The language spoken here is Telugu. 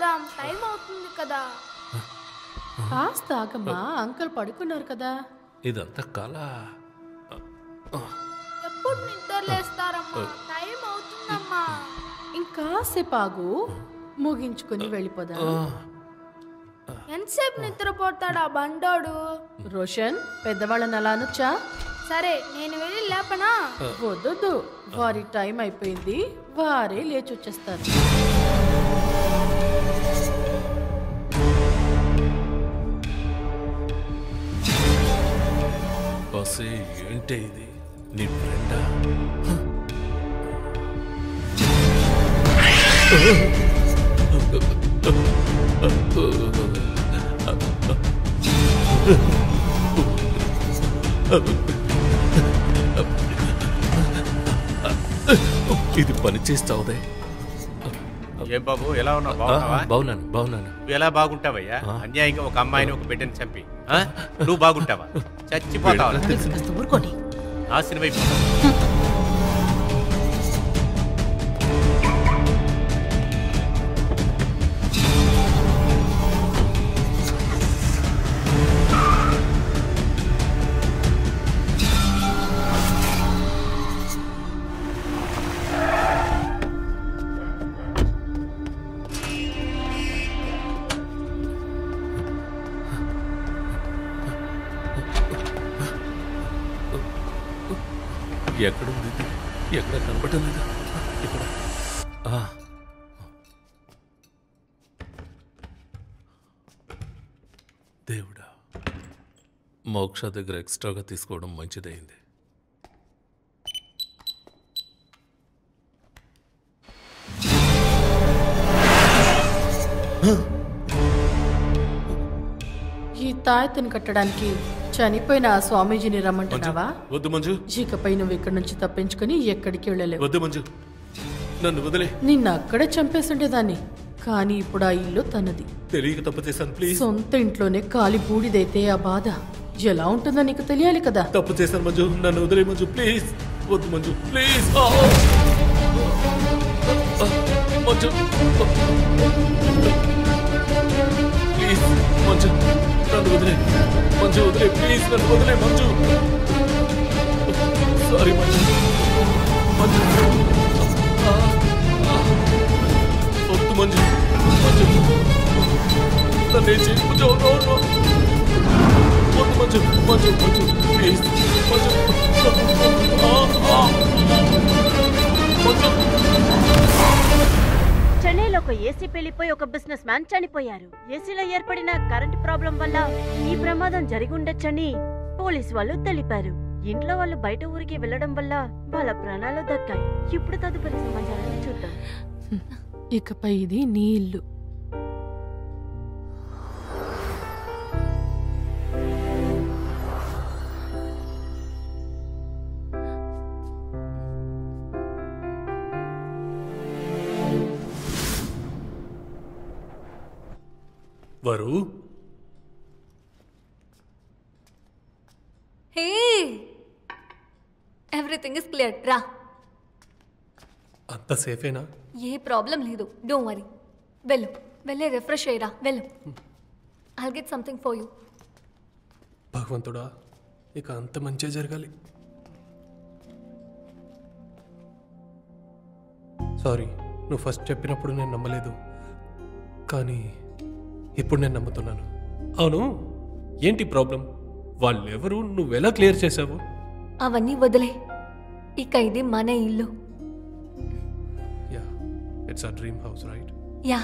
వెళ్దాం, టైం అవుతుంది కదా. కాస్త ఆగమ్మా, అంకుల్ పడుకున్నారు కదా. ఇదంతా కళ. ఎప్పుడు నిద్రలేస్తారమ్మా? టైం అవుతుందమ్మా. ఇంకాసేపు ఆగు, ముగించుకుని వెళ్ళిపోదా. ఎంతసేపు నిద్రపోతాడా బండోడు? రోషన్, పెద్దవాళ్ళని అలా అనొచ్చా? సరే, నేను వెళ్ళి లేపనా? వద్దు, వారి టైం అయిపోయింది, వారే లేచి వచ్చేస్తారు. బస్సే ఏంటే ఇది? నీ ఫ్రెండా? ఇది పని చేస్తావుదే. ఏం బాబు, ఎలా ఉన్నావు? బాగున్నాను. ఎలా బాగుంటావయ్యా? అన్యాయంగా ఒక అమ్మాయిని ఒక బిడ్డని చంపి నువ్వు బాగుంటావా? చచ్చిపోతావా? నాశనం అయిపోతావు. ఎక్కడుంది? ఎక్కడ కనపడలేదు. ఇక్కడ దేవుడా, మోక్ష దగ్గర ఎక్స్ట్రాగా తీసుకోవడం మంచిదైంది. ఈ తాయెత్తుని కట్టడానికి చనిపోయిన ఆ స్వామీజీని రమ్మంటున్నావా? వద్దు మంజు. ఇకపై నువ్వు ఇక్కడి నుంచి తప్పించుకుని ఎక్కడికి వెళ్ళలేవు. వద్దు మంజు, నన్ను వదిలే. నిన్ను అక్కడే చంపేసుండేదాన్ని, కానీ ఇప్పుడు ఆ ఇల్లు తనది. తెలియక తప్పు చేశాను, ప్లీజ్. సొంత ఇంట్లోనే కాలి బూడిదైతే ఆ బాధ ఎలా ఉంటుందో నీకు తెలియాలి కదా. తప్పు చేశాను మంజు, నన్ను వదిలే మంజు, ప్లీజ్. వద్దు మంజు, ప్లీజ్. మంజు ప్లీజ్, మంజు నన్ను వదిలే. మంజు వదిలే, ప్లీజ్ నన్ను వదిలే మంజు. సారీ మంజు. మంజు వద్దు మంజు. మంజు నన్ను ఏం చేయి మంజు. వద్దు మంజు. మంజు మంజు ప్లీజ్. మంజు మంజు. చెన్నైలో ఒక ఏసీ పెళ్లిపోయి ఒక బిజినెస్ మ్యాన్ చనిపోయారు. ఏసీలో ఏర్పడిన కరెంట్ ప్రాబ్లం వల్ల ఈ ప్రమాదం జరిగి ఉండొచ్చని పోలీసు వాళ్ళు తెలిపారు. ఇంట్లో వాళ్ళు బయట ఊరికి వెళ్లడం వల్ల వాళ్ళ ప్రాణాలు దక్కాయి. ఇప్పుడు తదుపరి సమాచారాన్ని చూద్దాం. ఇకపై ఇది నీ ఇల్లు. వరు, హే, ఎవ్రీథింగ్ ఇస్ క్లియర్. రా. అంత సేఫేనా? ఏ ప్రాబ్లం లేదు, డోంట్ వరీ. వెళ్ళు, వెళ్ళే రిఫ్రెష్ అయ్యరా, వెళ్ళు. I'll get something for you. భగవంతుడా, ఇక అంత మంచిగా జరగాలి. సారీ, నువ్వు ఫస్ట్ చెప్పినప్పుడు నేను నమ్మలేదు, కానీ ఇప్పుడు నేను నమ్ముతున్నాను. అవును, ఏంటి ప్రాబ్లం? వాళ్ళెవరు? నువ్వెలా క్లియర్ చేసావు? అవన్నీ వదిలే, ఇక ఇది మన ఇల్లు. Yeah, it's a dream house, right? Yeah.